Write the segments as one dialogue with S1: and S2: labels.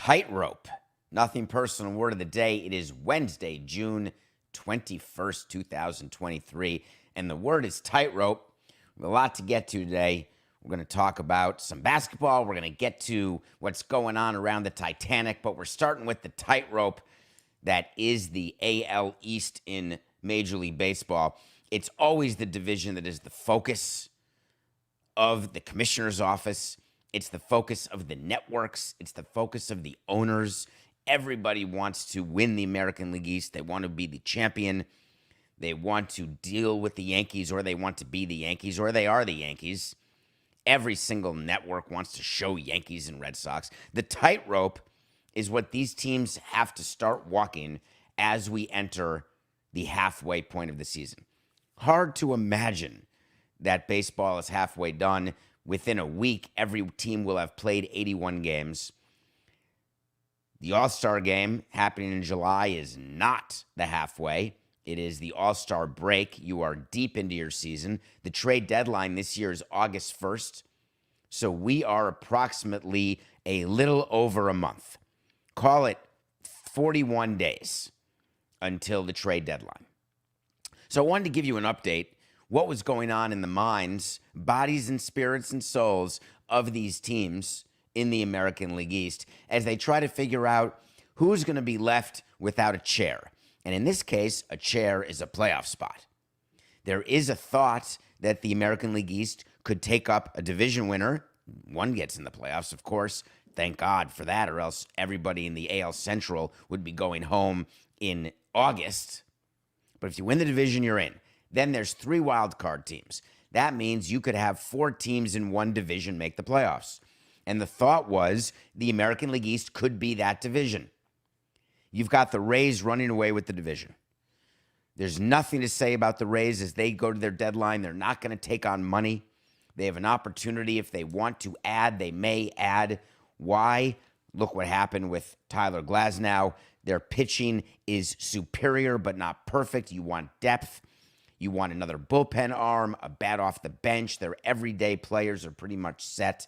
S1: Tightrope. Nothing personal. Word of the day. It is Wednesday, June 21st, 2023. And the word is tightrope. We have a lot to get to today. We're going to talk about some basketball. We're going to get to what's going on around the Titanic. But we're starting with the tightrope that is the AL East in Major League Baseball. It's always the division that is the focus of the commissioner's office. It's the focus of the networks. It's the focus of the owners. Everybody wants to win the American League East. They want to be the champion. They want to deal with the Yankees, or they want to be the Yankees, or they are the Yankees. Every single network wants to show Yankees and Red Sox. The tightrope is what these teams have to start walking as we enter the halfway point of the season. Hard to imagine that baseball is halfway done. Within a week, every team will have played 81 games. The All-Star game happening in July is not the halfway. It is the All-Star break. You are deep into your season. The trade deadline this year is August 1st. So we are approximately a little over a month. Call it 41 days until the trade deadline. So I wanted to give you an update. What was going on in the minds, bodies, and spirits and souls of these teams in the American League East as they try to figure out who's going to be left without a chair. And in this case, a chair is a playoff spot. There is a thought that the American League East could take up a division winner. One gets in the playoffs, of course. Thank God for that, or else everybody in the AL Central would be going home in August. But if you win the division, you're in. Then there's 3 wild card teams. That means you could have 4 teams in one division make the playoffs. And the thought was the American League East could be that division. You've got the Rays running away with the division. There's nothing to say about the Rays as they go to their deadline. They're not going to take on money. They have an opportunity. If they want to add, they may add. Why? Look what happened with Tyler Glasnow. Their pitching is superior but not perfect. You want depth. You want another bullpen arm, a bat off the bench. Their everyday players are pretty much set.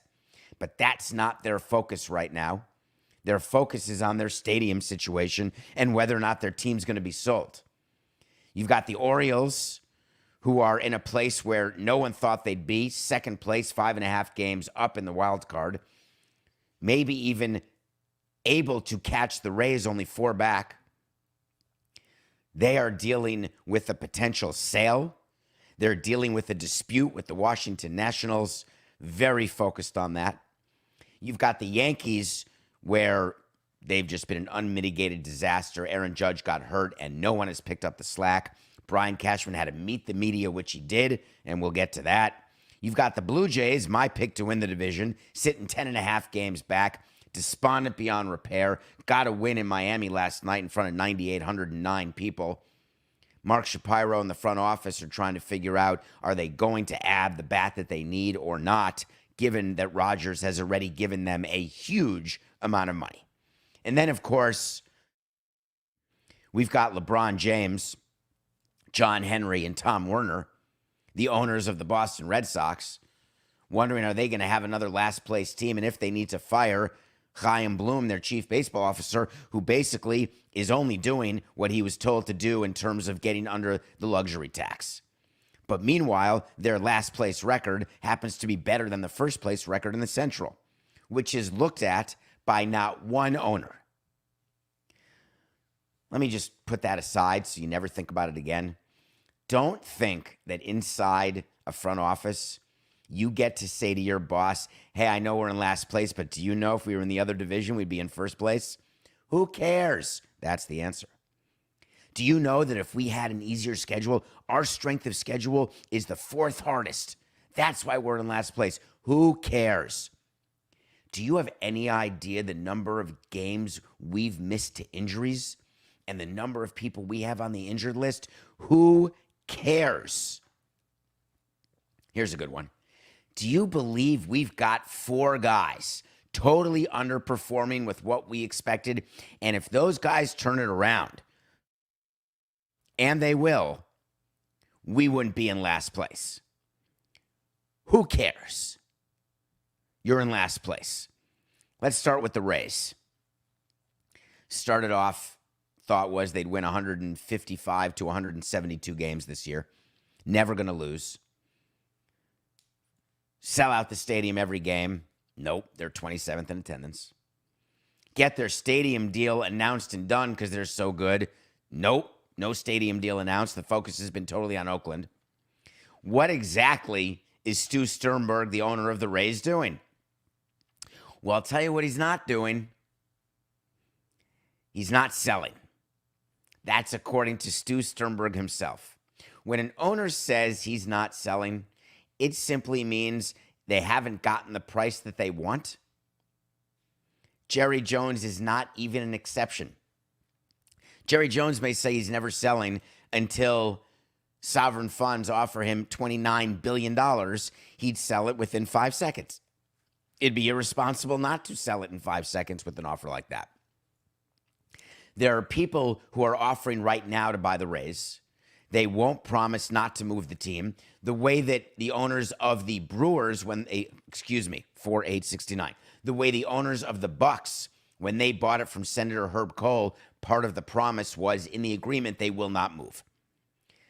S1: But that's not their focus right now. Their focus is on their stadium situation and whether or not their team's going to be sold. You've got the Orioles, who are in a place where no one thought they'd be. Second place, 5.5 games up in the wild card. Maybe even able to catch the Rays, only 4 back. They are dealing with a potential sale. They're dealing with a dispute with the Washington Nationals. Very focused on that. You've got the Yankees, where they've just been an unmitigated disaster. Aaron Judge got hurt, and no one has picked up the slack. Brian Cashman had to meet the media, which he did, and we'll get to that. You've got the Blue Jays, my pick to win the division, sitting 10.5 games back, despondent beyond repair. Got a win in Miami last night in front of 9,809 people. Mark Shapiro and the front office are trying to figure out, are they going to add the bat that they need or not, given that Rodgers has already given them a huge amount of money. And then, of course, we've got LeBron James, John Henry, and Tom Werner, the owners of the Boston Red Sox, wondering, are they going to have another last-place team? And if they need to fire Chaim Bloom, their chief baseball officer, who basically is only doing what he was told to do in terms of getting under the luxury tax. But meanwhile, their last-place record happens to be better than the first-place record in the Central, which is looked at by not one owner. Let me just put that aside so you never think about it again. Don't think that inside a front office, you get to say to your boss, hey, I know we're in last place, but do you know if we were in the other division, we'd be in first place? Who cares? That's the answer. Do you know that if we had an easier schedule, our strength of schedule is the 4th hardest? That's why we're in last place. Who cares? Do you have any idea the number of games we've missed to injuries and the number of people we have on the injured list? Who cares? Here's a good one. Do you believe we've got 4 guys totally underperforming with what we expected? And if those guys turn it around, and they will, we wouldn't be in last place. Who cares? You're in last place. Let's start with the Rays. Started off, thought was they'd win 155 to 172 games this year. Never going to lose. Sell out the stadium every game. Nope, they're 27th in attendance. Get their stadium deal announced and done because they're so good. Nope, no stadium deal announced. The focus has been totally on Oakland. What exactly is Stu Sternberg, the owner of the Rays, doing? Well, I'll tell you what he's not doing. He's not selling. That's according to Stu Sternberg himself. When an owner says he's not selling, it simply means they haven't gotten the price that they want. Jerry Jones is not even an exception. Jerry Jones may say he's never selling until sovereign funds offer him $29 billion. He'd sell it within 5 seconds. It'd be irresponsible not to sell it in 5 seconds with an offer like that. There are people who are offering right now to buy the Rays. They won't promise not to move the team. The way that the owners of the Brewers, 4869. The way the owners of the Bucks, when they bought it from Senator Herb Kohl, part of the promise was in the agreement they will not move.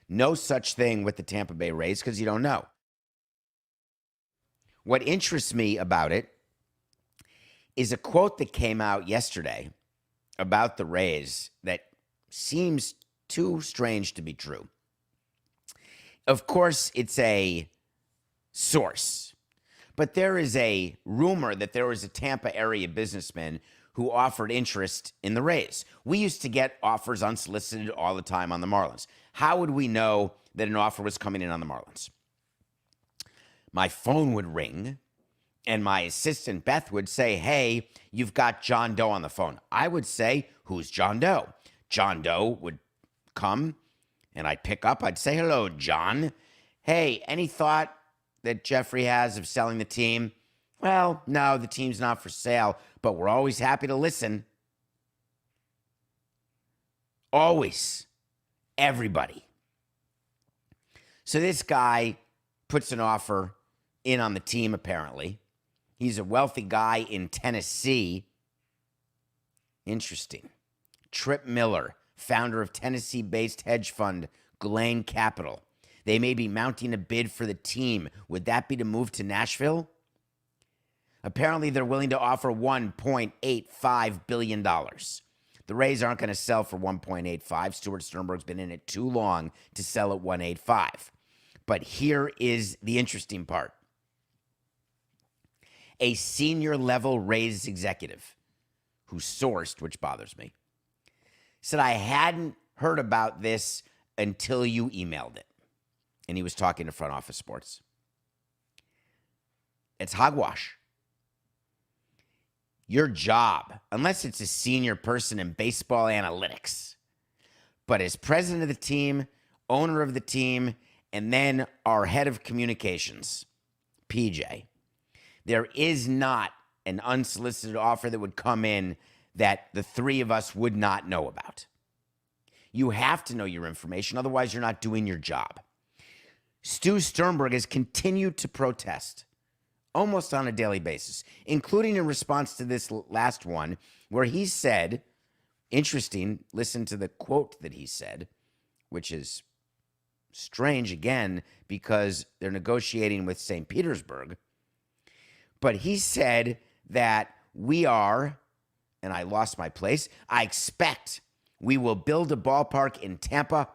S1: No such thing with the Tampa Bay Rays because you don't know. What interests me about it is a quote that came out yesterday about the Rays that seems too strange to be true. Of course, it's a source, but there is a rumor that there was a Tampa area businessman who offered interest in the Rays. We used to get offers unsolicited all the time on the Marlins. How would we know that an offer was coming in on the Marlins? My phone would ring, and my assistant, Beth, would say, hey, you've got John Doe on the phone. I would say, who's John Doe? John Doe would come, and I'd pick up. I'd say, hello, John. Hey, any thought that Jeffrey has of selling the team? Well, no, the team's not for sale, but we're always happy to listen. Always. Everybody. So this guy puts an offer in on the team, apparently. He's a wealthy guy in Tennessee. Interesting. Trip Miller, founder of Tennessee-based hedge fund Ghislaine Capital. They may be mounting a bid for the team. Would that be to move to Nashville? Apparently, they're willing to offer $1.85 billion. The Rays aren't going to sell for $1.85. Stuart Sternberg's been in it too long to sell at $1.85. But here is the interesting part. A senior-level Rays executive who sourced, which bothers me, said, I hadn't heard about this until you emailed it. And he was talking to Front Office Sports. It's hogwash. Your job, unless it's a senior person in baseball analytics, but as president of the team, owner of the team, and then our head of communications, PJ, there is not an unsolicited offer that would come in that the three of us would not know about. You have to know your information, otherwise you're not doing your job. Stu Sternberg has continued to protest almost on a daily basis, including in response to this last one, where he said, interesting, listen to the quote that he said, which is strange again because they're negotiating with St. Petersburg. But he said that we are, and I lost my place, I expect we will build a ballpark in Tampa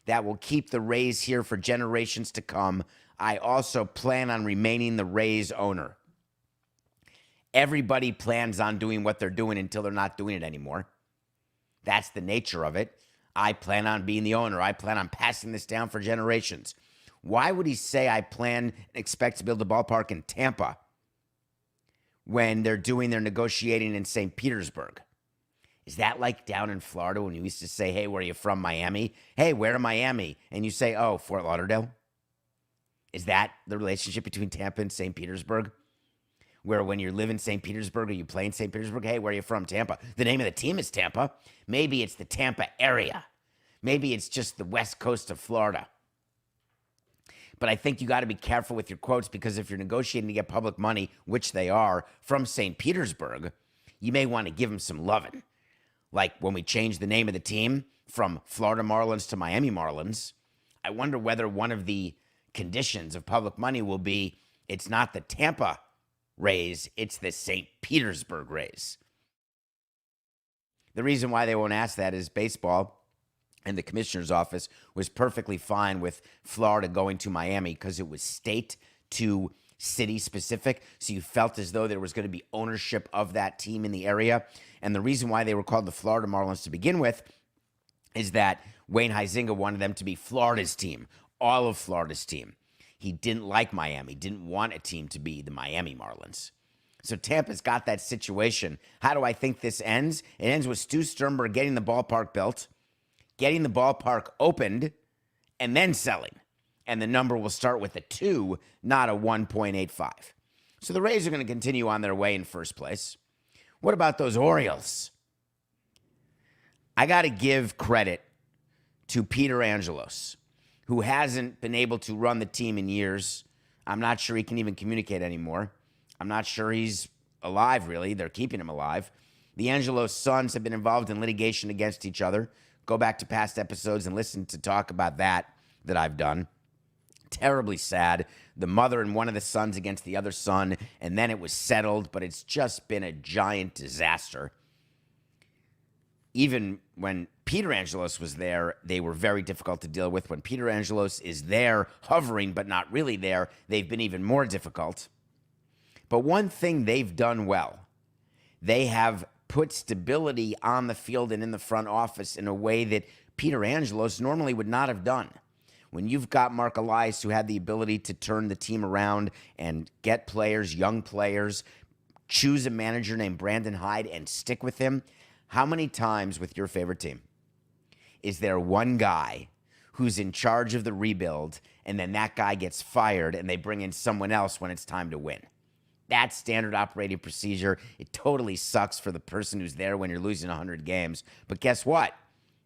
S1: that will keep the Rays here for generations to come. I also plan on remaining the Rays owner. Everybody plans on doing what they're doing until they're not doing it anymore. That's the nature of it. I plan on being the owner. I plan on passing this down for generations. Why would he say I plan and expect to build a ballpark in Tampa when they're doing their negotiating in St. Petersburg? Is that like down in Florida when you used to say, hey, where are you from, Miami? Hey, where in Miami? And you say, oh, Fort Lauderdale? Is that the relationship between Tampa and St. Petersburg? Where when you live in St. Petersburg or you play in St. Petersburg, hey, where are you from? Tampa. The name of the team is Tampa. Maybe it's the Tampa area. Maybe it's just the west coast of Florida. But I think you got to be careful with your quotes because if you're negotiating to get public money, which they are, from St. Petersburg, you may want to give them some loving. like when we changed the name of the team from Florida Marlins to Miami Marlins. I wonder whether one of the conditions of public money will be it's not the Tampa Rays, it's the St. Petersburg Rays. The reason why they won't ask that is baseball and the commissioner's office was perfectly fine with Florida going to Miami because it was state to city specific. So you felt as though there was going to be ownership of that team in the area. And the reason why they were called the Florida Marlins to begin with is that Wayne Huizenga wanted them to be Florida's team, all of Florida's team. He didn't like Miami, didn't want a team to be the Miami Marlins. So Tampa's got that situation. How do I think this ends? It ends with Stu Sternberg getting the ballpark built, getting the ballpark opened, and then selling. And the number will start with a 2, not a 1.85. So the Rays are going to continue on their way in first place. What about those Orioles? I got to give credit to Peter Angelos, who hasn't been able to run the team in years. I'm not sure he can even communicate anymore. I'm not sure he's alive, really. They're keeping him alive. The Angelos sons have been involved in litigation against each other. Go back to past episodes and listen to talk about that I've done. Terribly sad. The mother and one of the sons against the other son, and then it was settled, but it's just been a giant disaster. Even when Peter Angelos was there, they were very difficult to deal with. When Peter Angelos is there, hovering but not really there, they've been even more difficult. But one thing they've done well, they have put stability on the field and in the front office in a way that Peter Angelos normally would not have done. When you've got Mark Elias, who had the ability to turn the team around and get players, young players, choose a manager named Brandon Hyde and stick with him, how many times with your favorite team is there one guy who's in charge of the rebuild and then that guy gets fired and they bring in someone else when it's time to win? That's standard operating procedure. It totally sucks for the person who's there when you're losing 100 games. But guess what?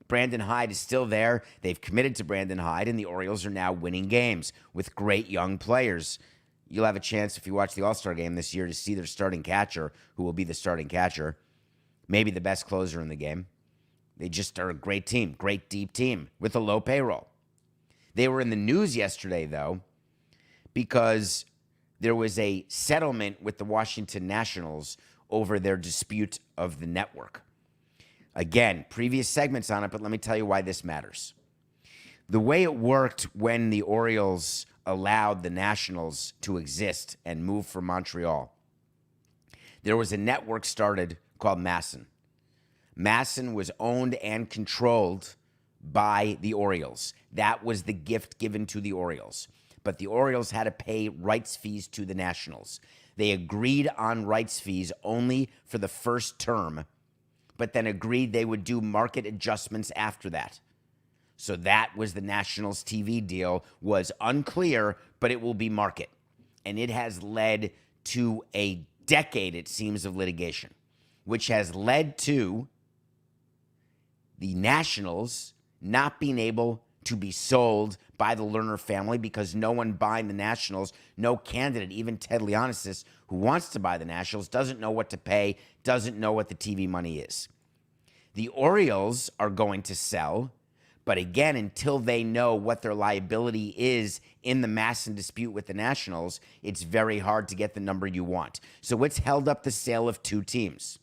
S1: Brandon Hyde is still there. They've committed to Brandon Hyde, and the Orioles are now winning games with great young players. You'll have a chance, if you watch the All-Star game this year, to see their starting catcher, who will be the starting catcher, maybe the best closer in the game. They just are a great team, great deep team with a low payroll. They were in the news yesterday, though, because there was a settlement with the Washington Nationals over their dispute of the network. Again, previous segments on it, but let me tell you why this matters. The way it worked when the Orioles allowed the Nationals to exist and move from Montreal, there was a network started called MASN. MASN was owned and controlled by the Orioles. That was the gift given to the Orioles. But the Orioles had to pay rights fees to the Nationals. They agreed on rights fees only for the first term, but then agreed they would do market adjustments after that. So that was the Nationals TV deal, was unclear, but it will be market. And it has led to a decade, it seems, of litigation, which has led to the Nationals not being able to be sold by the Lerner family because no one buying the Nationals, no candidate, even Ted Leonesis, who wants to buy the Nationals, doesn't know what to pay, doesn't know what the TV money is. The Orioles are going to sell, but again, until they know what their liability is in the MASN dispute with the Nationals, it's very hard to get the number you want. So it's held up the sale of two teams.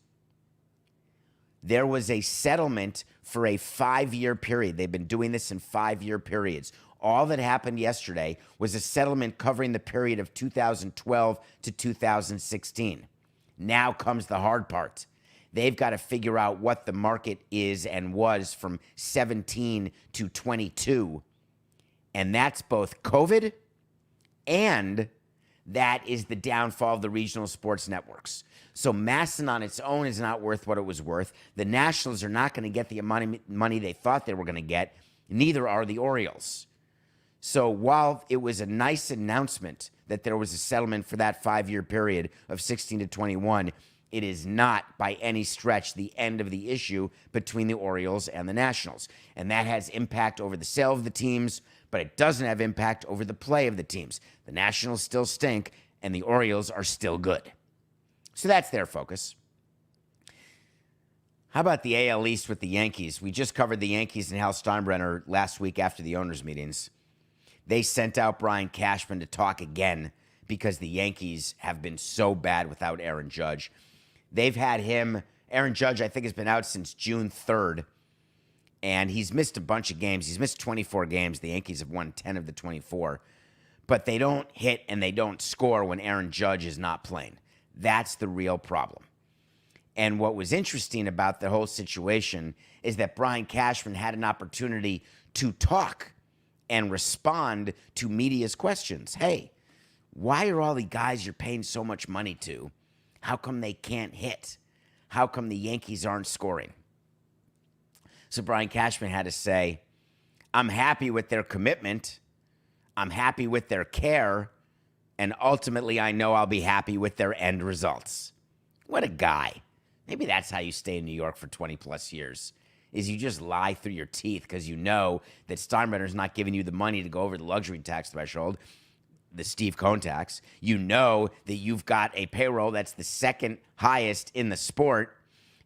S1: There was a settlement for a 5-year period. They've been doing this in 5-year periods. All that happened yesterday was a settlement covering the period of 2012 to 2016. Now comes the hard part. They've got to figure out what the market is and was from 17 to 22. And that's both COVID and that is the downfall of the regional sports networks. So MASN on its own is not worth what it was worth. The Nationals are not going to get the money they thought they were going to get. Neither are the Orioles. So while it was a nice announcement that there was a settlement for that 5-year period of 16 to 21, it is not by any stretch the end of the issue between the Orioles and the Nationals. And that has impact over the sale of the teams, but it doesn't have impact over the play of the teams. The Nationals still stink, and the Orioles are still good. So that's their focus. How about the AL East with the Yankees? We just covered the Yankees and Hal Steinbrenner last week after the owners' meetings. They sent out Brian Cashman to talk again because the Yankees have been so bad without Aaron Judge. They've had him, Aaron Judge, I think, has been out since June 3rd, and he's missed a bunch of games. He's missed 24 games. The Yankees have won 10 of the 24. But they don't hit and they don't score when Aaron Judge is not playing. That's the real problem. And what was interesting about the whole situation is that Brian Cashman had an opportunity to talk and respond to media's questions. Hey, why are all the guys you're paying so much money to, how come they can't hit? How come the Yankees aren't scoring? So Brian Cashman had to say, I'm happy with their commitment. I'm happy with their care. And ultimately, I know I'll be happy with their end results. What a guy. Maybe that's how you stay in New York for 20 plus years, is you just lie through your teeth because you know that Steinbrenner's not giving you the money to go over the luxury tax threshold, the Steve Cohn tax. You know that you've got a payroll that's the second highest in the sport.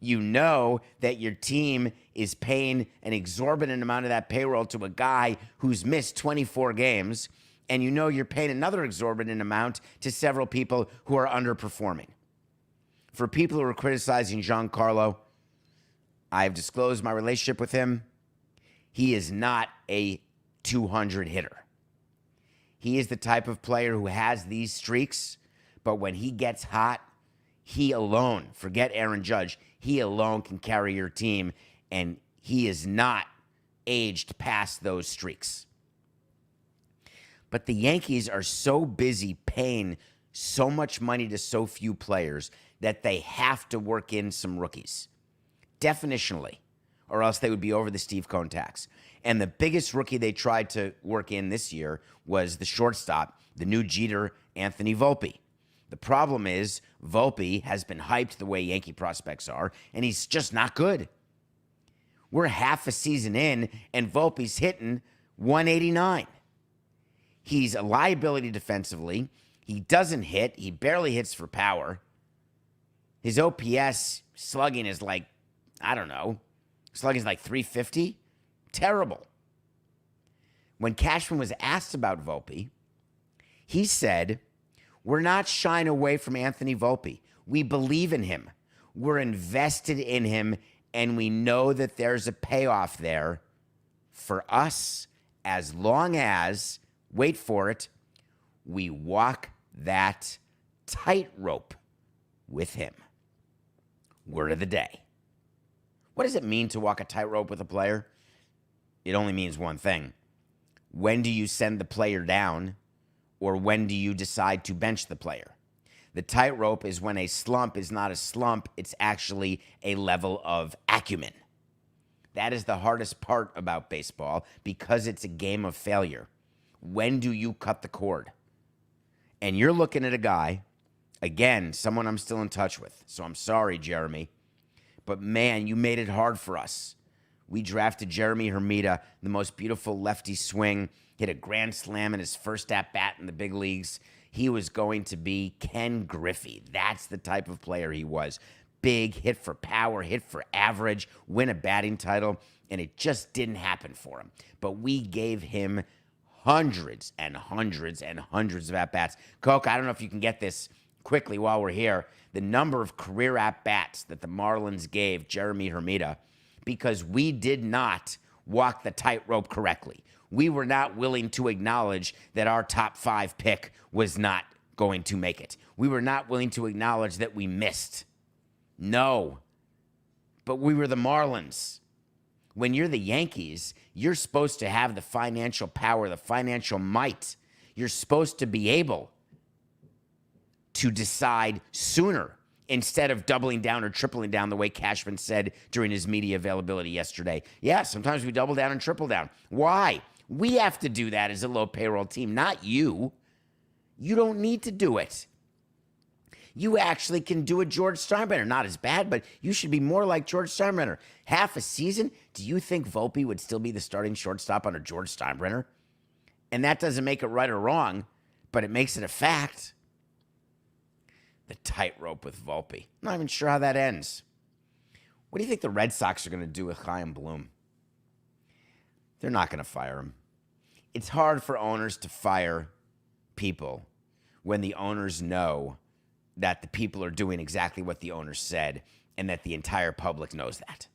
S1: You know that your team is paying an exorbitant amount of that payroll to a guy who's missed 24 games, and you know you're paying another exorbitant amount to several people who are underperforming. For people who are criticizing Giancarlo, I've disclosed my relationship with him. He is not a 200 hitter. He is the type of player who has these streaks, but when he gets hot, he alone, forget Aaron Judge, he alone can carry your team, and he is not aged past those streaks. But the Yankees are so busy paying so much money to so few players that they have to work in some rookies, definitionally, or else they would be over the Steve Cohn tax. And the biggest rookie they tried to work in this year was the shortstop, the new Jeter, Anthony Volpe. The problem is Volpe has been hyped the way Yankee prospects are, and he's just not good. We're half a season in, and Volpe's hitting 189. He's a liability defensively. He doesn't hit. He barely hits for power. His OPS slugging is like, I don't know, slugging is like 350. Terrible. When Cashman was asked about Volpe, he said, we're not shying away from Anthony Volpe. We believe in him. We're invested in him, and we know that there's a payoff there for us as long as, wait for it, we walk that tightrope with him. Word of the day. What does it mean to walk a tightrope with a player? It only means one thing. When do you send the player down, or when do you decide to bench the player? The tightrope is when a slump is not a slump, it's actually a level of acumen. That is the hardest part about baseball because it's a game of failure. When do you cut the cord? And you're looking at a guy, again, someone I'm still in touch with, so I'm sorry, Jeremy, but man, you made it hard for us. We drafted Jeremy Hermida, the most beautiful lefty swing, hit a grand slam in his first at-bat in the big leagues. He was going to be Ken Griffey. That's the type of player he was. Big, hit for power, hit for average, win a batting title, and it just didn't happen for him. But we gave him hundreds and hundreds and hundreds of at-bats. Coke, I don't know if you can get this quickly while we're here. The number of career at-bats that the Marlins gave Jeremy Hermida because we did not walk the tightrope correctly. We were not willing to acknowledge that our top 5 pick was not going to make it. We were not willing to acknowledge that we missed. No. But we were the Marlins. When you're the Yankees, you're supposed to have the financial power, the financial might. You're supposed to be able to decide sooner instead of doubling down or tripling down the way Cashman said during his media availability yesterday. Yeah, sometimes we double down and triple down. Why? We have to do that as a low payroll team, not you. You don't need to do it. You actually can do it, George Steinbrenner. Not as bad, but you should be more like George Steinbrenner. Half a season? Do you think Volpe would still be the starting shortstop under George Steinbrenner? And that doesn't make it right or wrong, but it makes it a fact. The tightrope with Volpe. Not even sure how that ends. What do you think the Red Sox are going to do with Chaim Bloom? They're not going to fire him. It's hard for owners to fire people when the owners know that the people are doing exactly what the owners said and that the entire public knows that.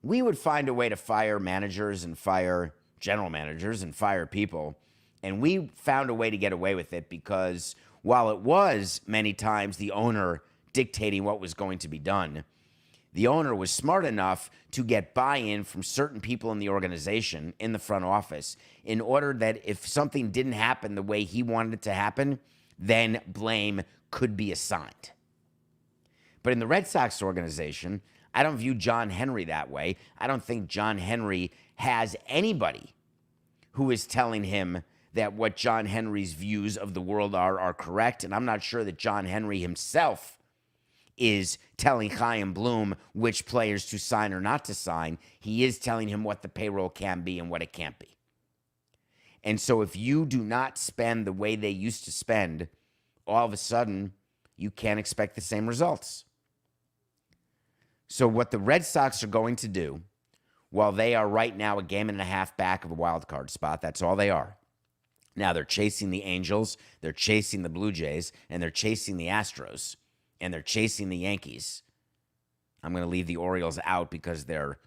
S1: We would find a way to fire managers and fire general managers and fire people, and we found a way to get away with it because while it was many times the owner dictating what was going to be done, the owner was smart enough to get buy-in from certain people in the organization, in the front office, in order that if something didn't happen the way he wanted it to happen, then blame could be assigned. But in the Red Sox organization, I don't view John Henry that way. I don't think John Henry has anybody who is telling him that what John Henry's views of the world are correct, and I'm not sure that John Henry himself is telling Chaim Bloom which players to sign or not to sign. He is telling him what the payroll can be and what it can't be. And so if you do not spend the way they used to spend, all of a sudden, you can't expect the same results. So what the Red Sox are going to do, while they are right now a game and a half back of a wild card spot, that's all they are. Now they're chasing the Angels, they're chasing the Blue Jays, and they're chasing the Astros, and they're chasing the Yankees. I'm going to leave the Orioles out because they're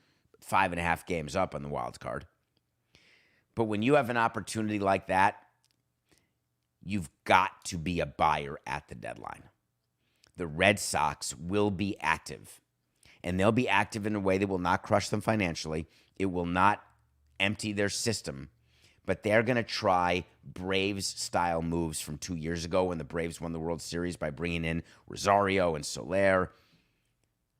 S1: 5.5 games up on the wild card. But when you have an opportunity like that, you've got to be a buyer at the deadline. The Red Sox will be active, and they'll be active in a way that will not crush them financially. It will not empty their system, but they're going to try Braves-style moves from 2 years ago when the Braves won the World Series by bringing in Rosario and Soler,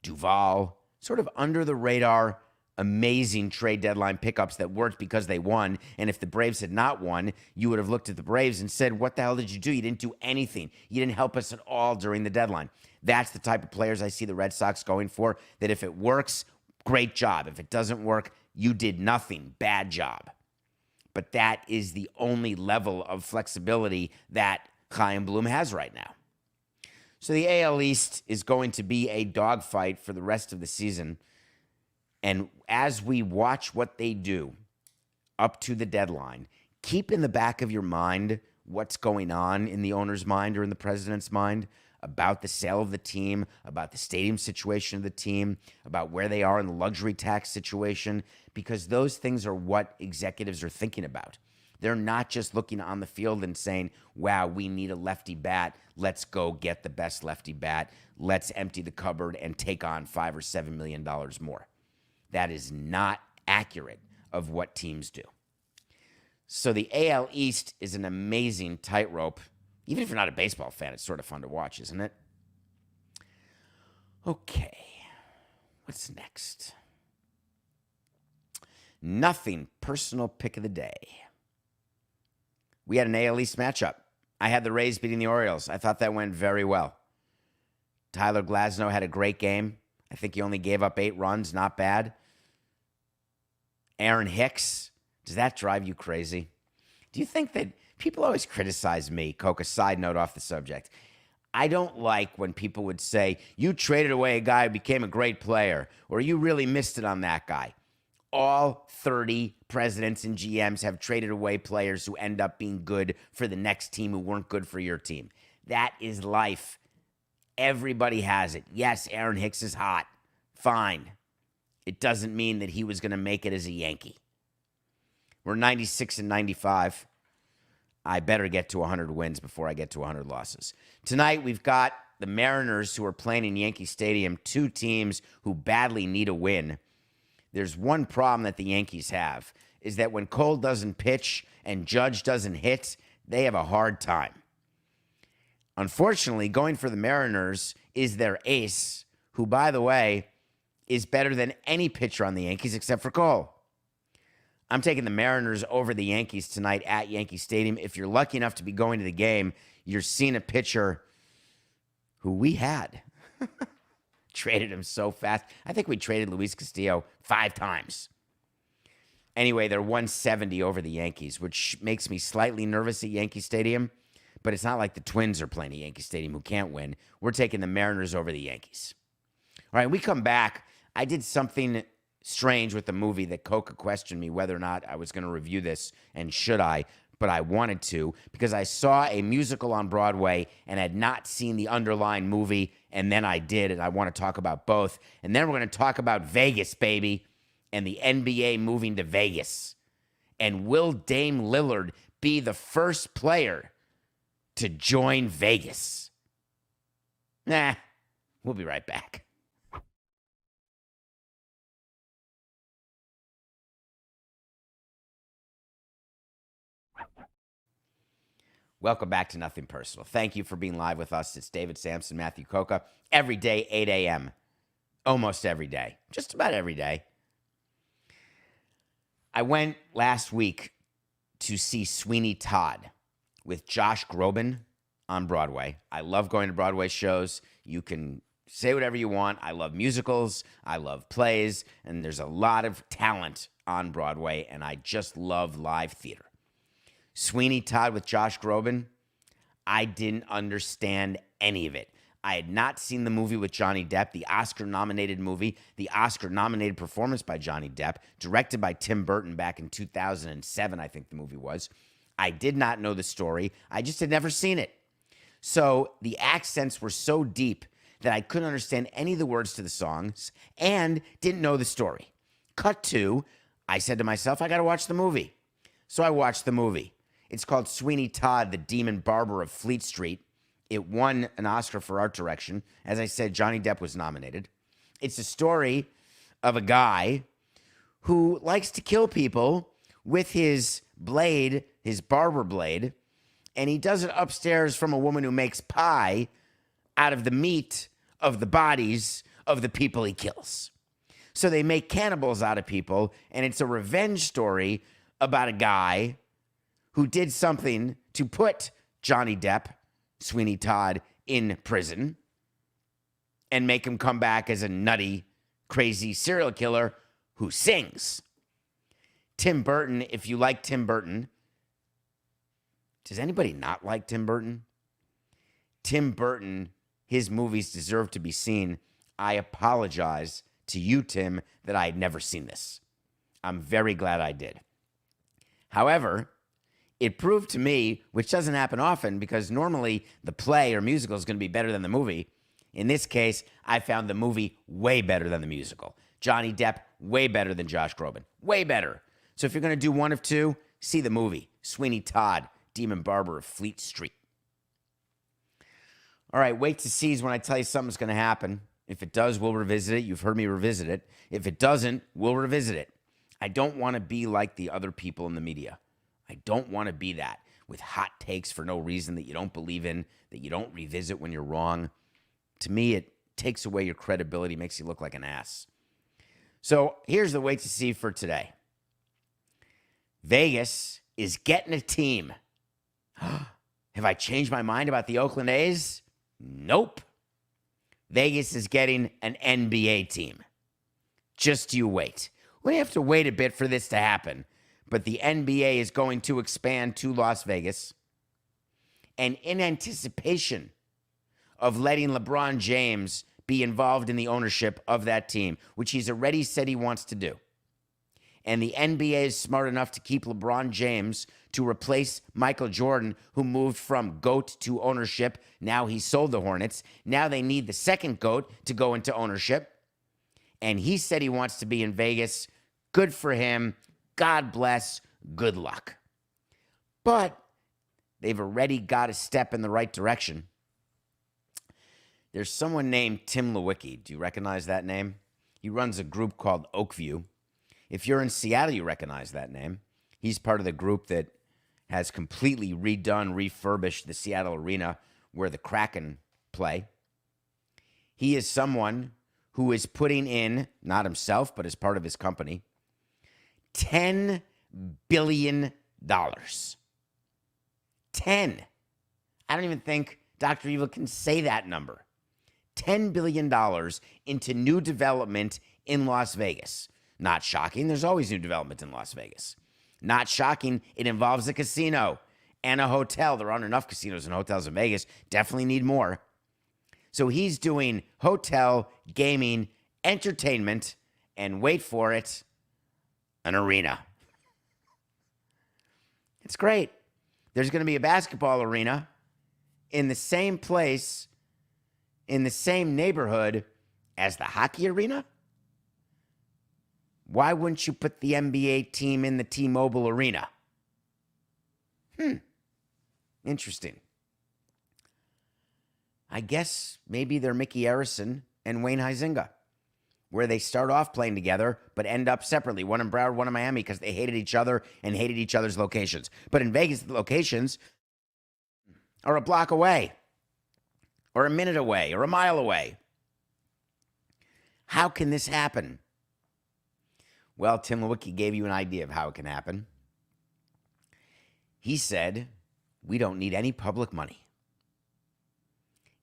S1: Duvall, sort of under-the-radar, amazing trade deadline pickups that worked because they won. And if the Braves had not won, you would have looked at the Braves and said, what the hell did you do? You didn't do anything. You didn't help us at all during the deadline. That's the type of players I see the Red Sox going for, that if it works, great job. If it doesn't work, you did nothing. Bad job. But that is the only level of flexibility that Chaim Bloom has right now. So the AL East is going to be a dogfight for the rest of the season. And as we watch what they do up to the deadline, keep in the back of your mind what's going on in the owner's mind or in the president's mind about the sale of the team, about the stadium situation of the team, about where they are in the luxury tax situation, because those things are what executives are thinking about. They're not just looking on the field and saying, wow, we need a lefty bat. Let's go get the best lefty bat. Let's empty the cupboard and take on $5 or $7 million more. That is not accurate of what teams do. So the AL East is an amazing tightrope. Even if you're not a baseball fan, it's sort of fun to watch, isn't it? Okay, what's next? Nothing personal pick of the day. We had an AL East matchup. I had the Rays beating the Orioles. I thought that went very well. Tyler Glasnow had a great game. I think he only gave up 8 runs, not bad. Aaron Hicks, does that drive you crazy? Do you think that people always criticize me? Coke, a side note off the subject. I don't like when people would say, you traded away a guy who became a great player, or you really missed it on that guy. All 30 presidents and GMs have traded away players who end up being good for the next team who weren't good for your team. That is life. Everybody has it. Yes, Aaron Hicks is hot. Fine. It doesn't mean that he was going to make it as a Yankee. We're 96 and 95. I better get to 100 wins before I get to 100 losses. Tonight, we've got the Mariners who are playing in Yankee Stadium, 2 teams who badly need a win. There's one problem that the Yankees have, is that when Cole doesn't pitch and Judge doesn't hit, they have a hard time. Unfortunately, going for the Mariners is their ace, who, by the way, is better than any pitcher on the Yankees except for Cole. I'm taking the Mariners over the Yankees tonight at Yankee Stadium. If you're lucky enough to be going to the game, you're seeing a pitcher who we had. Traded him so fast. I think we traded Luis Castillo 5 times. Anyway, they're 170 over the Yankees, which makes me slightly nervous at Yankee Stadium. But it's not like the Twins are playing at Yankee Stadium who can't win. We're taking the Mariners over the Yankees. All right, we come back. I did something strange with the movie that Coca questioned me whether or not I was going to review this and should I, but I wanted to because I saw a musical on Broadway and had not seen the underlying movie, and then I did, and I want to talk about both. And then we're going to talk about Vegas, baby, and the NBA moving to Vegas. And will Dame Lillard be the first player to join Vegas? Nah, we'll be right back. Welcome back to Nothing Personal. Thank you for being live with us. It's David Samson, Matthew Coca, every day, 8 a.m., almost every day, just about every day. I went last week to see Sweeney Todd with Josh Groban on Broadway. I love going to Broadway shows. You can say whatever you want. I love musicals. I love plays. And there's a lot of talent on Broadway, and I just love live theater. Sweeney Todd with Josh Groban, I didn't understand any of it. I had not seen the movie with Johnny Depp, the Oscar-nominated movie, the Oscar-nominated performance by Johnny Depp, directed by Tim Burton back in 2007, I think the movie was. I did not know the story. I just had never seen it. So the accents were so deep that I couldn't understand any of the words to the songs and didn't know the story. Cut to, I said to myself, I got to watch the movie. So I watched the movie. It's called Sweeney Todd, the Demon Barber of Fleet Street. It won an Oscar for art direction. As I said, Johnny Depp was nominated. It's a story of a guy who likes to kill people with his blade, his barber blade, and he does it upstairs from a woman who makes pie out of the meat of the bodies of the people he kills. So they make cannibals out of people, and it's a revenge story about a guy who did something to put Johnny Depp, Sweeney Todd, in prison and make him come back as a nutty, crazy serial killer who sings. Tim Burton, if you like Tim Burton, does anybody not like Tim Burton? Tim Burton, his movies deserve to be seen. I apologize to you, Tim, that I had never seen this. I'm very glad I did. However, it proved to me, which doesn't happen often because normally the play or musical is going to be better than the movie. In this case, I found the movie way better than the musical. Johnny Depp, way better than Josh Groban. Way better. So if you're going to do one of two, see the movie. Sweeney Todd, Demon Barber of Fleet Street. All right, wait to see when I tell you something's going to happen. If it does, we'll revisit it. You've heard me revisit it. If it doesn't, we'll revisit it. I don't want to be like the other people in the media. I don't want to be that with hot takes for no reason that you don't believe in, that you don't revisit when you're wrong. To me, it takes away your credibility, makes you look like an ass. So here's the wait to see for today. Vegas is getting a team. Have I changed my mind about the Oakland A's? Nope. Vegas is getting an NBA team. Just you wait. We have to wait a bit for this to happen. But the NBA is going to expand to Las Vegas. And in anticipation of letting LeBron James be involved in the ownership of that team, which he's already said he wants to do. And the NBA is smart enough to keep LeBron James to replace Michael Jordan, who moved from GOAT to ownership. Now he sold the Hornets. Now they need the second GOAT to go into ownership. And he said he wants to be in Vegas. Good for him. God bless. Good luck. But they've already got a step in the right direction. There's someone named Tim Lewicki. Do you recognize that name? He runs a group called Oakview. If you're in Seattle, you recognize that name. He's part of the group that has completely redone, refurbished the Seattle arena where the Kraken play. He is someone who is putting in, not himself, but as part of his company, $10 billion. 10. I don't even think Dr. Evil can say that number. $10 billion into new development in Las Vegas. Not shocking. There's always new development in Las Vegas. Not shocking. It involves a casino and a hotel. There aren't enough casinos and hotels in Vegas. Definitely need more. So he's doing hotel, gaming, entertainment, and wait for it, an arena. It's great. There's going to be a basketball arena in the same place, in the same neighborhood as the hockey arena? Why wouldn't you put the NBA team in the T-Mobile Arena? Interesting. I guess maybe they're Mickey Arison and Wayne Huizenga, where they start off playing together but end up separately, one in Broward, one in Miami, because they hated each other and hated each other's locations. But in Vegas, the locations are a block away, or a minute away, or a mile away. How can this happen? Well, Tim Lewicki gave you an idea of how it can happen. He said, we don't need any public money.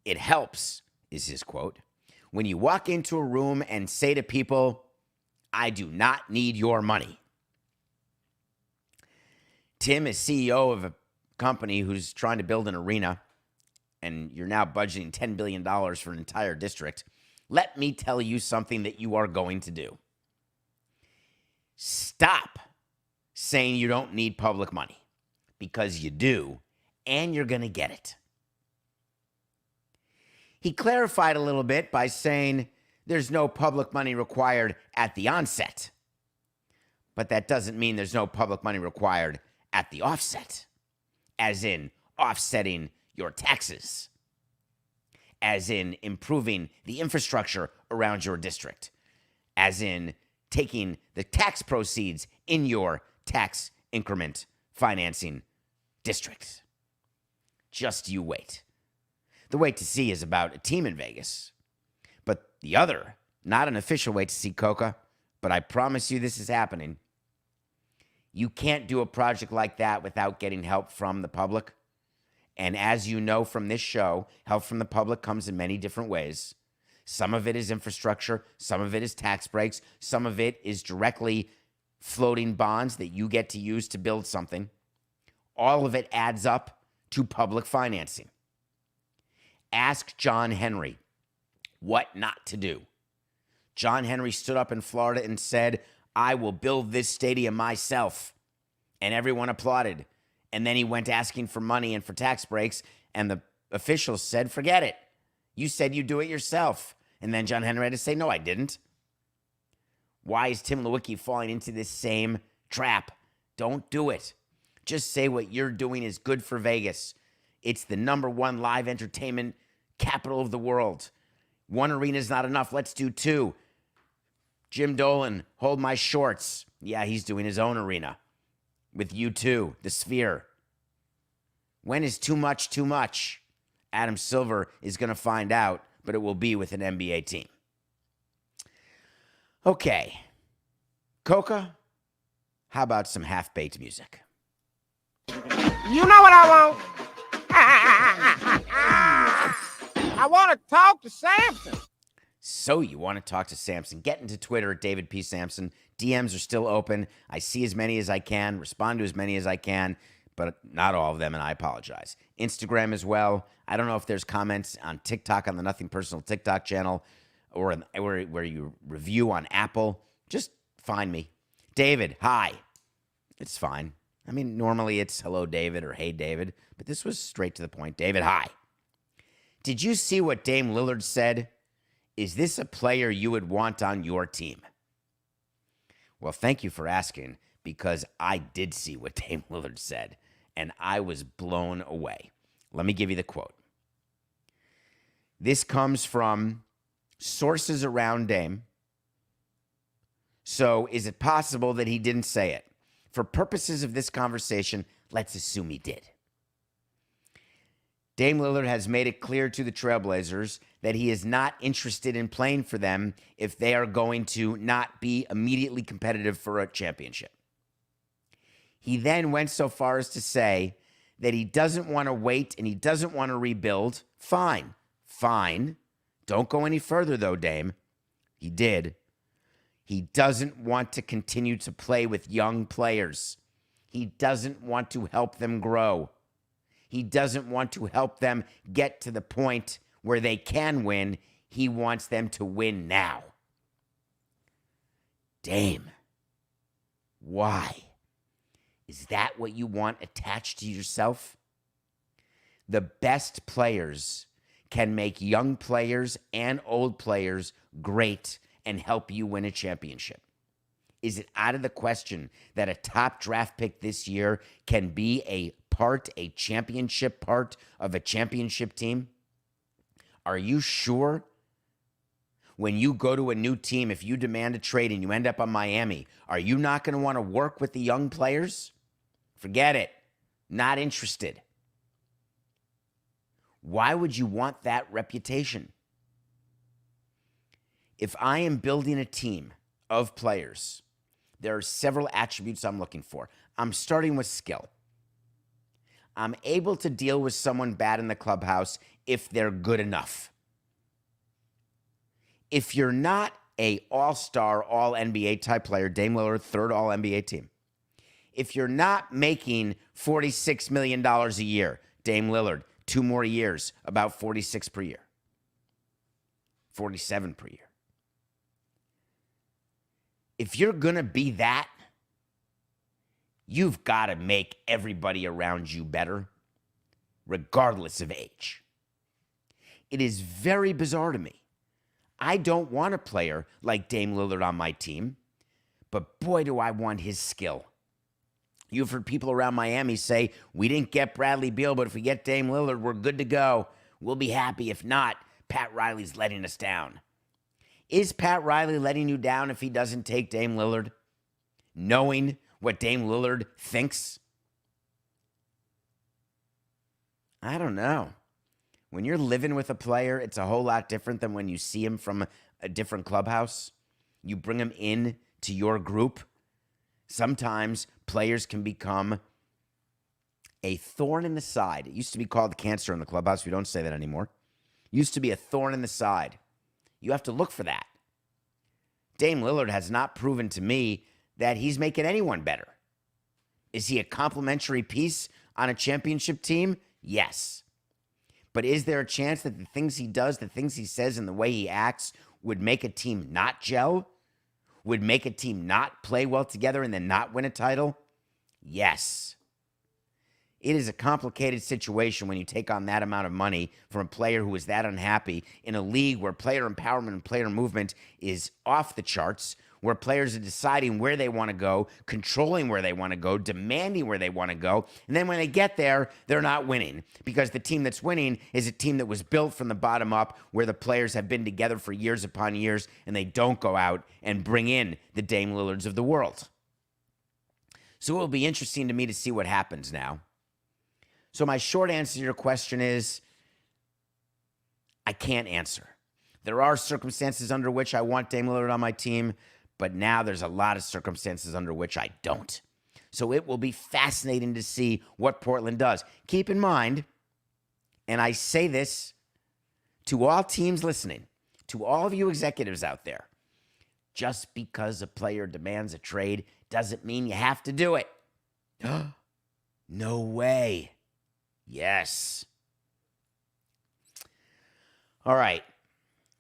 S1: It helps, is his quote, when you walk into a room and say to people, I do not need your money. Tim is CEO of a company who's trying to build an arena, and you're now budgeting $10 billion for an entire district. Let me tell you something that you are going to do. Stop saying you don't need public money, because you do, and you're going to get it. He clarified a little bit by saying there's no public money required at the onset, but that doesn't mean there's no public money required at the offset, as in offsetting your taxes, as in improving the infrastructure around your district, as in taking the tax proceeds in your tax increment financing district. Just you wait. The wait to see is about a team in Vegas. But the other, not an official wait to see, Coca, but I promise you this is happening. You can't do a project like that without getting help from the public. And as you know from this show, help from the public comes in many different ways. Some of it is infrastructure. Some of it is tax breaks. Some of it is directly floating bonds that you get to use to build something. All of it adds up to public financing. Ask John Henry what not to do. John Henry stood up in Florida and said, I will build this stadium myself. And everyone applauded. And then he went asking for money and for tax breaks, and the officials said, forget it. You said you'd do it yourself. And then John Henry had to say, no, I didn't. Why is Tim Lewicki falling into this same trap? Don't do it. Just say what you're doing is good for Vegas. It's the #1 live entertainment capital of the world. One arena is not enough. Let's do two. Jim Dolan, hold my shorts. Yeah, he's doing his own arena with U2, the Sphere. When is too much too much? Adam Silver is going to find out, but it will be with an NBA team. Okay. Coca, how about some half-baked music?
S2: You know what I want? I want to talk to Samson.
S1: So you want to talk to Samson. Get into Twitter at David P. Samson. DMs are still open. I see as many as I can, respond to as many as I can, but not all of them, and I apologize. Instagram as well. I don't know if there's comments on TikTok, on the Nothing Personal TikTok channel, or where you review on Apple. Just find me. David, hi. It's fine. I mean, normally it's hello, David, or hey, David, but this was straight to the point. David, hi. Did you see what Dame Lillard said? Is this a player you would want on your team? Well, thank you for asking, because I did see what Dame Lillard said, and I was blown away. Let me give you the quote. This comes from sources around Dame. So is it possible that he didn't say it? For purposes of this conversation, let's assume he did. Dame Lillard has made it clear to the Trailblazers that he is not interested in playing for them if they are going to not be immediately competitive for a championship. He then went so far as to say that he doesn't want to wait and he doesn't want to rebuild. Fine. Don't go any further, though, Dame. He did. He doesn't want to continue to play with young players. He doesn't want to help them grow. He doesn't want to help them get to the point where they can win. He wants them to win now. Dame, why? Is that what you want attached to yourself? The best players can make young players and old players great and help you win a championship. Is it out of the question that a top draft pick this year can be a championship part of a championship team? Are you sure? When you go to a new team, if you demand a trade and you end up on Miami, are you not going to want to work with the young players? Forget it. Not interested. Why would you want that reputation? If I am building a team of players, there are several attributes I'm looking for. I'm starting with skill. I'm able to deal with someone bad in the clubhouse if they're good enough. If you're not a all-star, all-NBA type player, Dame Lillard, third all-NBA team. If you're not making $46 million a year, Dame Lillard, 2 more years, about 46 per year. 47 per year. If you're going to be that, you've got to make everybody around you better, regardless of age. It is very bizarre to me. I don't want a player like Dame Lillard on my team, but boy, do I want his skill. You've heard people around Miami say, we didn't get Bradley Beal, but if we get Dame Lillard, we're good to go. We'll be happy. If not, Pat Riley's letting us down. Is Pat Riley letting you down if he doesn't take Dame Lillard? Knowing what Dame Lillard thinks? I don't know. When you're living with a player, it's a whole lot different than when you see him from a different clubhouse. You bring him in to your group. Sometimes players can become a thorn in the side. It used to be called cancer in the clubhouse. We don't say that anymore. It used to be a thorn in the side. You have to look for that. Dame Lillard has not proven to me that he's making anyone better. Is he a complimentary piece on a championship team? Yes. But is there a chance that the things he does, the things he says, and the way he acts would make a team not gel? Would make a team not play well together and then not win a title? Yes. It is a complicated situation when you take on that amount of money from a player who is that unhappy in a league where player empowerment and player movement is off the charts, where players are deciding where they want to go, controlling where they want to go, demanding where they want to go, and then when they get there, they're not winning because the team that's winning is a team that was built from the bottom up, where the players have been together for years upon years, and they don't go out and bring in the Dame Lillards of the world. So it will be interesting to me to see what happens now. So my short answer to your question is, I can't answer. There are circumstances under which I want Dame Lillard on my team, but now there's a lot of circumstances under which I don't. So it will be fascinating to see what Portland does. Keep in mind, and I say this to all teams listening, to all of you executives out there, just because a player demands a trade doesn't mean you have to do it. No way. Yes. All right.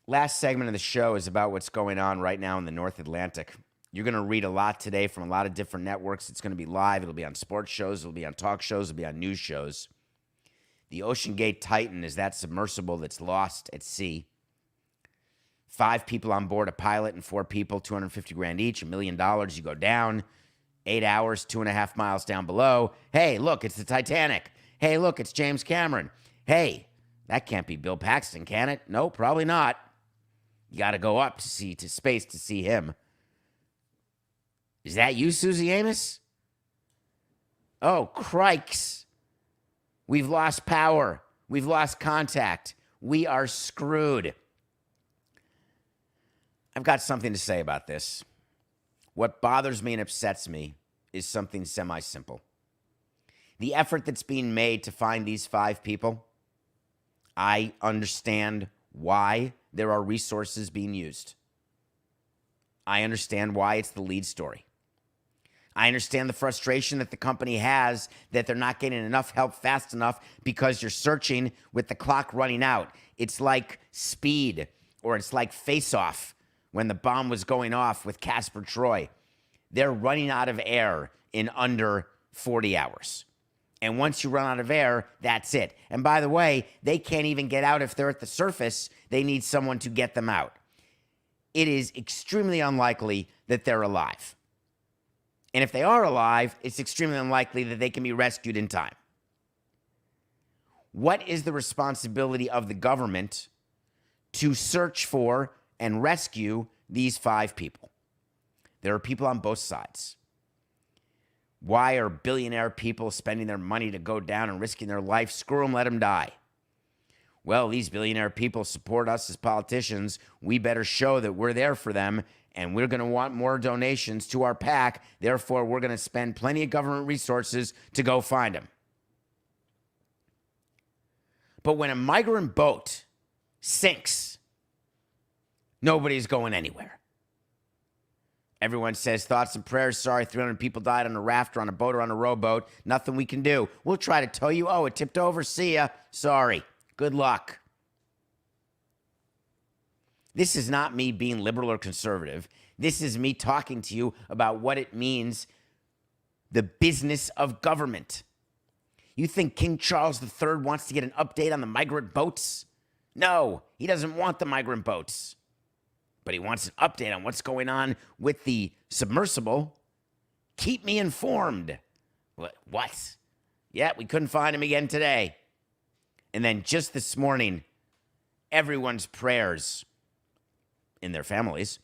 S1: Last segment of the show is about what's going on right now in the North Atlantic. You're going to read a lot today from a lot of different networks. It's going to be live. It'll be on sports shows. It'll be on talk shows. It'll be on news shows. The Ocean Gate Titan is that submersible that's lost at sea. 5 people on board, a pilot and 4 people, $250,000 each, $1 million. You go down 8 hours, 2.5 miles down below. Hey, look, it's the Titanic. Hey, look, it's James Cameron. Hey, that can't be Bill Paxton, can it? No, probably not. You got to go up to space to see him. Is that you, Susie Amos? Oh, crikes. We've lost power. We've lost contact. We are screwed. I've got something to say about this. What bothers me and upsets me is something semi-simple. The effort that's being made to find these 5 people, I understand why there are resources being used. I understand why it's the lead story. I understand the frustration that the company has that they're not getting enough help fast enough because you're searching with the clock running out. It's like Speed, or it's like Face Off when the bomb was going off with Casper Troy. They're running out of air in under 40 hours. And once you run out of air, that's it. And by the way, they can't even get out if they're at the surface. They need someone to get them out. It is extremely unlikely that they're alive. And if they are alive, it's extremely unlikely that they can be rescued in time. What is the responsibility of the government to search for and rescue these 5 people? There are people on both sides. Why are billionaire people spending their money to go down and risking their life? Screw them, let them die. Well, these billionaire people support us as politicians. We better show that we're there for them, and we're going to want more donations to our PAC. Therefore, we're going to spend plenty of government resources to go find them. But when a migrant boat sinks, nobody's going anywhere. Everyone says thoughts and prayers. Sorry, 300 people died on a raft or on a boat or on a rowboat. Nothing we can do. We'll try to tow you. Oh, it tipped over. See ya. Sorry. Good luck. This is not me being liberal or conservative. This is me talking to you about what it means, the business of government. You think King Charles III wants to get an update on the migrant boats? No, he doesn't want the migrant boats. But he wants an update on what's going on with the submersible. Keep me informed. What? Yeah, we couldn't find him again today. And then just this morning, everyone's prayers in their families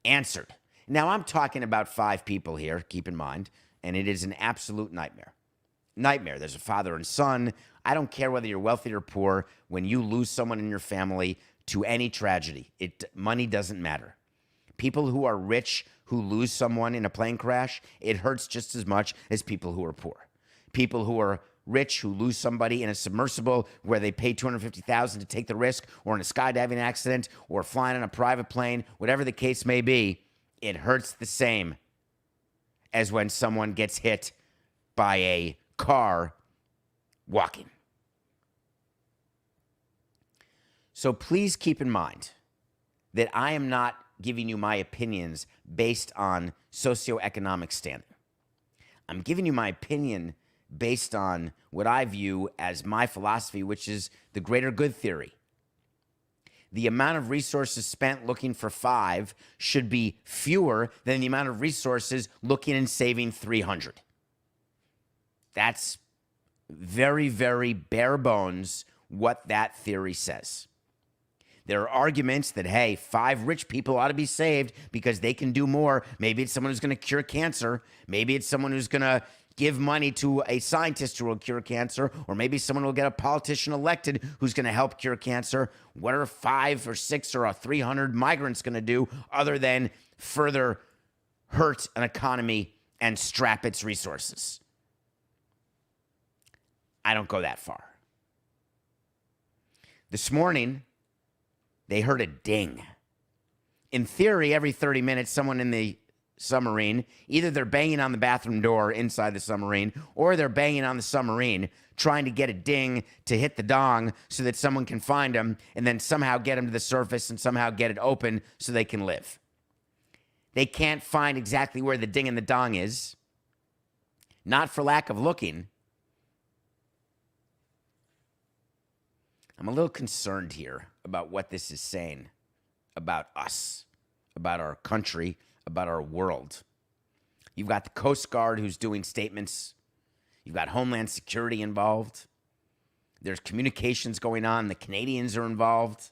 S1: answered. Now, I'm talking about 5 people here, keep in mind, and it is an absolute nightmare. Nightmare. There's a father and son. I don't care whether you're wealthy or poor. When you lose someone in your family to any tragedy, money doesn't matter. People who are rich who lose someone in a plane crash, it hurts just as much as people who are poor. People who are rich who lose somebody in a submersible where they pay $250,000 to take the risk, or in a skydiving accident, or flying on a private plane, whatever the case may be, it hurts the same as when someone gets hit by a car walking. So please keep in mind that I am not giving you my opinions based on socioeconomic standing. I'm giving you my opinion based on what I view as my philosophy, which is the greater good theory. The amount of resources spent looking for 5 should be fewer than the amount of resources looking and saving 300. That's very, very bare bones what that theory says. There are arguments that, hey, 5 rich people ought to be saved because they can do more. Maybe it's someone who's going to cure cancer. Maybe it's someone who's going to give money to a scientist who will cure cancer. Or maybe someone will get a politician elected who's going to help cure cancer. What are 5 or 6 or 300 migrants going to do other than further hurt an economy and strap its resources? I don't go that far. This morning, they heard a ding. In theory, every 30 minutes, someone in the submarine, either they're banging on the bathroom door inside the submarine, or they're banging on the submarine trying to get a ding to hit the dong so that someone can find them and then somehow get them to the surface and somehow get it open so they can live. They can't find exactly where the ding and the dong is, not for lack of looking. I'm a little concerned here about what this is saying about us, about our country, about our world. You've got the Coast Guard who's doing statements. You've got Homeland Security involved. There's communications going on. The Canadians are involved.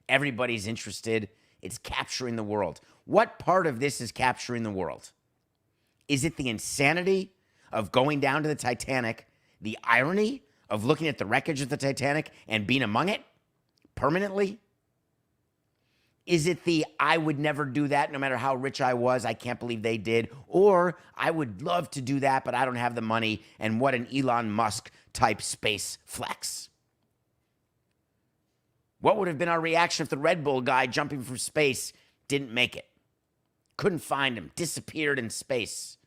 S1: Everybody's interested. It's capturing the world. What part of this is capturing the world? Is it the insanity of going down to the Titanic, the irony of looking at the wreckage of the Titanic and being among it permanently? Is it the I would never do that no matter how rich I was, I can't believe they did? Or I would love to do that, but I don't have the money, and what an Elon Musk type space flex. What would have been our reaction if the Red Bull guy jumping from space didn't make it? Couldn't find him, disappeared in space.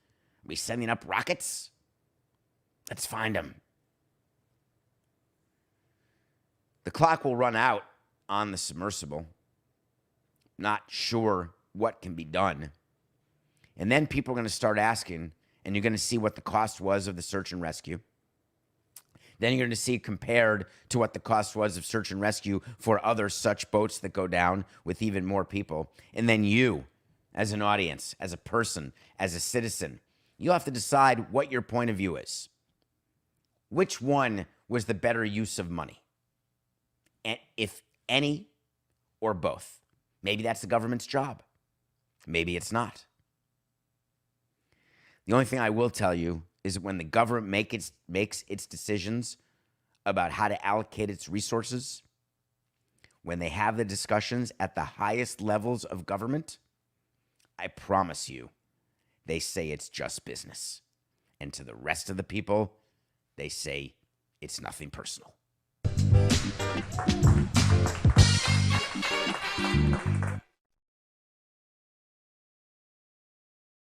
S1: we sending up rockets? Let's find them. The clock will run out on the submersible. Not sure what can be done. And then people are going to start asking, and you're going to see what the cost was of the search and rescue. Then you're going to see compared to what the cost was of search and rescue for other such boats that go down with even more people. And then you, as an audience, as a person, as a citizen, you'll have to decide what your point of view is. Which one was the better use of money? And if any or both. Maybe that's the government's job. Maybe it's not. The only thing I will tell you is that when the government makes its decisions about how to allocate its resources, when they have the discussions at the highest levels of government, I promise you, they say it's just business. And to the rest of the people, they say it's nothing personal.